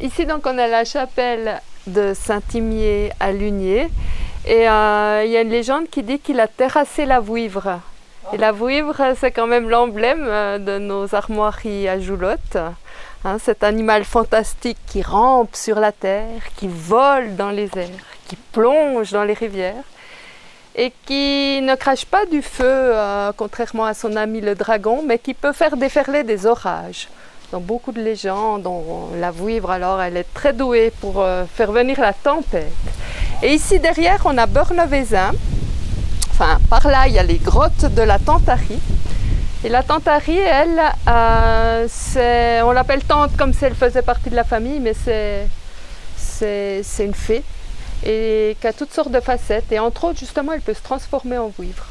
Ici, donc, on a la chapelle de Saint-Imier à Lunier. Et il y a une légende qui dit qu'il a terrassé la vouivre. Et la vouivre, c'est quand même l'emblème de nos armoiries à Joulotte. Cet animal fantastique qui rampe sur la terre, qui vole dans les airs, qui plonge dans les rivières et qui ne crache pas du feu, contrairement à son ami le dragon, mais qui peut faire déferler des orages. Dans beaucoup de légendes, la vouivre, alors, elle est très douée pour faire venir la tempête. Et ici derrière, on a Beurnevézin. Enfin, par là, il y a les grottes de la Tantarie. Et la Tantarie, elle, on l'appelle tante comme si elle faisait partie de la famille, mais c'est une fée et qui a toutes sortes de facettes. Et entre autres, justement, elle peut se transformer en vouivre.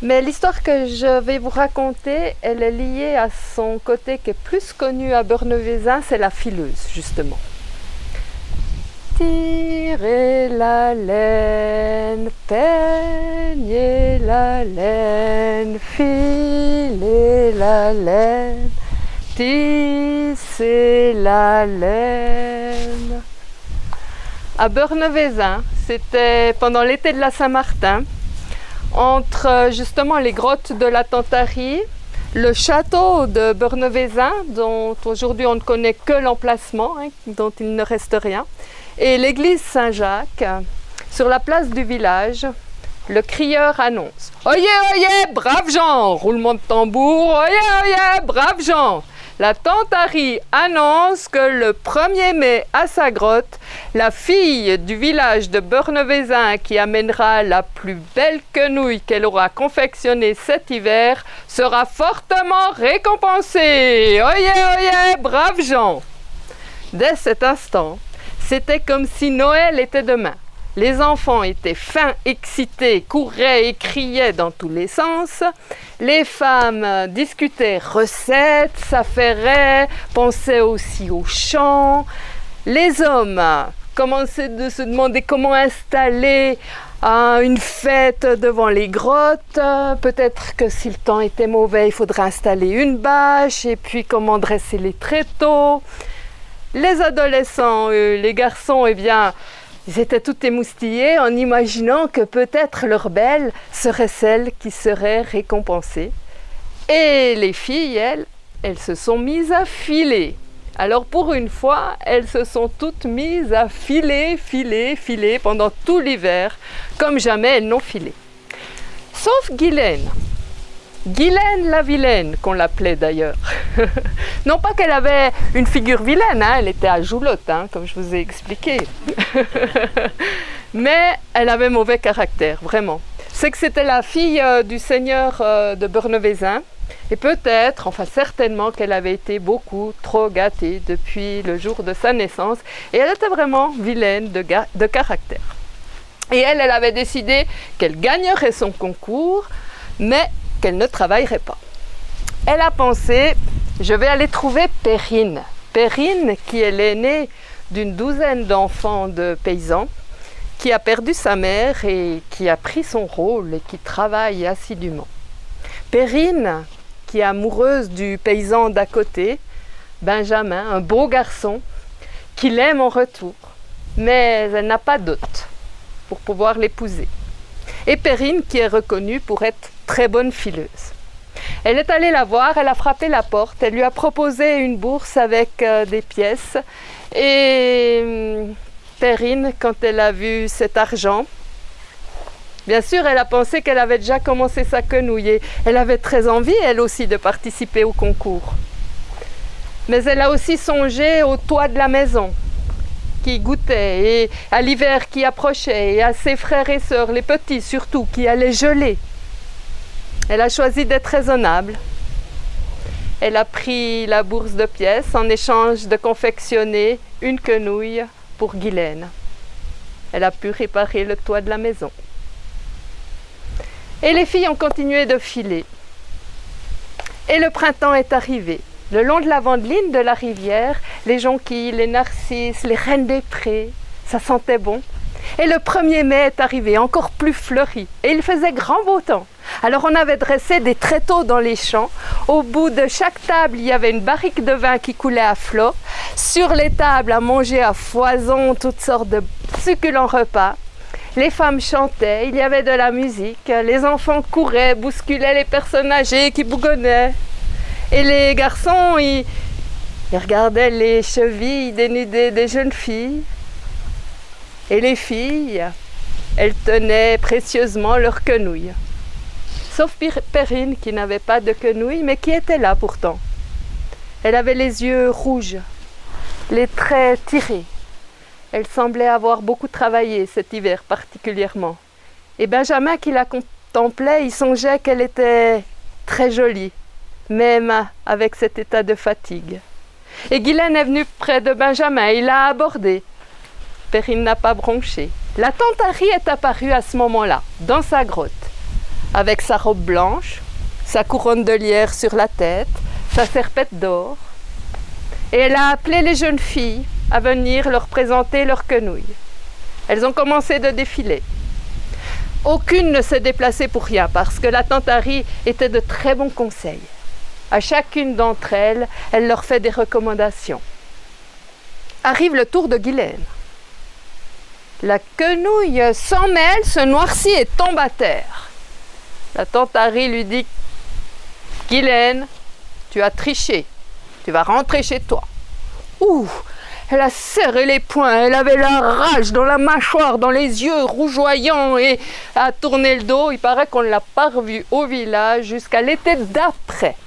Mais l'histoire que je vais vous raconter, elle est liée à son côté qui est plus connu à Beurnevézin, c'est la fileuse, justement. Tirez la laine, peignez la laine, filez la laine, tissez la laine. À Beurnevézin, c'était pendant l'été de la Saint-Martin, entre justement les grottes de la Tantarie, le château de Beurnevézin, dont aujourd'hui on ne connaît que l'emplacement, dont il ne reste rien, et l'église Saint-Jacques, sur la place du village, le crieur annonce « Oyez, oyez, braves gens !» Roulement de tambour « Oyez, oyez, braves gens !» La Tantarie annonce que le 1er mai à sa grotte, la fille du village de Beurnevézin qui amènera la plus belle quenouille qu'elle aura confectionnée cet hiver sera fortement récompensée. Oyez, oyez, braves gens! Dès cet instant, c'était comme si Noël était demain. Les enfants étaient fins, excités, couraient et criaient dans tous les sens. Les femmes discutaient recettes, s'affairaient, pensaient aussi aux chants. Les hommes commençaient de se demander comment installer une fête devant les grottes. Peut-être que si le temps était mauvais, il faudrait installer une bâche et puis comment dresser les tréteaux. Les adolescents, les garçons, eh bien, ils étaient tout émoustillés en imaginant que peut-être leur belle serait celle qui serait récompensée. Et les filles, elles se sont mises à filer. Alors pour une fois, elles se sont toutes mises à filer pendant tout l'hiver, comme jamais elles n'ont filé. Sauf Guylaine. Guylaine la vilaine, qu'on l'appelait d'ailleurs. Non pas qu'elle avait une figure vilaine, elle était à Joulotte, comme je vous ai expliqué. Mais elle avait mauvais caractère, vraiment. C'est que c'était la fille du seigneur de Beurnevézin, et peut-être, enfin certainement qu'elle avait été beaucoup trop gâtée depuis le jour de sa naissance, et elle était vraiment vilaine de caractère. Et elle avait décidé qu'elle gagnerait son concours, mais qu'elle ne travaillerait pas. Elle a pensé, je vais aller trouver Perrine. Perrine, qui est l'aînée d'une douzaine d'enfants de paysans, qui a perdu sa mère et qui a pris son rôle et qui travaille assidûment. Perrine, qui est amoureuse du paysan d'à côté, Benjamin, un beau garçon, qui l'aime en retour, mais elle n'a pas d'hôte pour pouvoir l'épouser. Et Perrine, qui est reconnue pour être très bonne fileuse. Elle est allée la voir, elle a frappé la porte, elle lui a proposé une bourse avec des pièces. Et Perrine, quand elle a vu cet argent, bien sûr, elle a pensé qu'elle avait déjà commencé sa quenouille. Elle avait très envie, elle aussi, de participer au concours. Mais elle a aussi songé au toit de la maison, qui goûtait, et à l'hiver qui approchait, et à ses frères et sœurs, les petits surtout, qui allaient geler. Elle a choisi d'être raisonnable. Elle a pris la bourse de pièces en échange de confectionner une quenouille pour Guylaine. Elle a pu réparer le toit de la maison. Et les filles ont continué de filer. Et le printemps est arrivé. Le long de la vendeline de la rivière, les jonquilles, les narcisses, les reines des prés, ça sentait bon. Et le 1er mai est arrivé, encore plus fleuri, et il faisait grand beau temps. Alors on avait dressé des tréteaux dans les champs. Au bout de chaque table, il y avait une barrique de vin qui coulait à flot. sur les tables à manger à foison toutes sortes de succulents repas. Les femmes chantaient, il y avait de la musique, les enfants couraient, bousculaient les personnes âgées qui bougonnaient. Et les garçons, ils regardaient les chevilles dénudées des jeunes filles. Et les filles, elles tenaient précieusement leurs quenouilles. Sauf Perrine qui n'avait pas de quenouille, mais qui était là pourtant. Elle avait les yeux rouges, les traits tirés. Elle semblait avoir beaucoup travaillé cet hiver particulièrement. Et Benjamin qui la contemplait, il songeait qu'elle était très jolie, même avec cet état de fatigue. Et Guylaine est venue près de Benjamin, il l'a abordé. Perrine n'a pas bronché. La tante Harry est apparue à ce moment-là, dans sa grotte, avec sa robe blanche, sa couronne de lierre sur la tête, sa serpette d'or. Et elle a appelé les jeunes filles à venir leur présenter leurs quenouilles. Elles ont commencé de défiler. Aucune ne s'est déplacée pour rien parce que la tante Harry était de très bons conseils. À chacune d'entre elles, elle leur fait des recommandations. Arrive le tour de Guylaine. La quenouille s'en mêle, se noircit et tombe à terre. La tante Harry lui dit « Guylaine, tu as triché, tu vas rentrer chez toi. » Ouh, elle a serré les poings, elle avait la rage dans la mâchoire, dans les yeux rougeoyants et a tourné le dos. Il paraît qu'on ne l'a pas revue au village jusqu'à l'été d'après.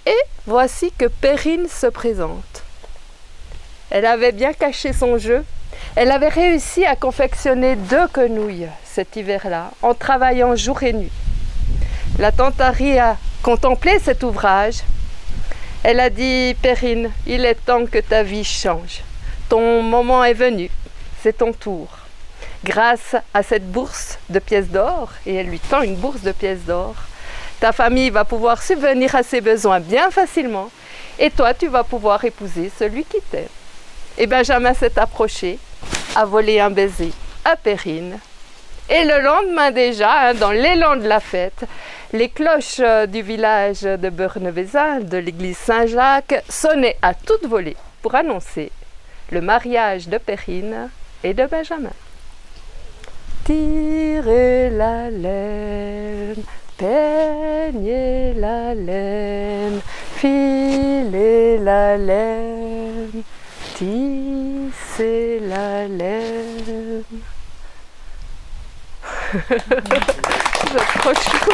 Et voici que Perrine se présente. Elle avait bien caché son jeu. Elle avait réussi à confectionner 2 quenouilles cet hiver-là, en travaillant jour et nuit. La tante Harry a contemplé cet ouvrage. Elle a dit « Perrine, il est temps que ta vie change. Ton moment est venu, c'est ton tour. Grâce à cette bourse de pièces d'or, et elle lui tend une bourse de pièces d'or, ta famille va pouvoir subvenir à ses besoins bien facilement et toi, tu vas pouvoir épouser celui qui t'aime. » Et Benjamin s'est approché, a volé un baiser à Perrine. Et le lendemain déjà, dans l'élan de la fête, les cloches du village de Beurnevezin, de l'église Saint-Jacques, sonnaient à toute volée pour annoncer le mariage de Perrine et de Benjamin. Tirez la laine, peignez la laine, filez la laine, tissez la laine. C'est trop chou.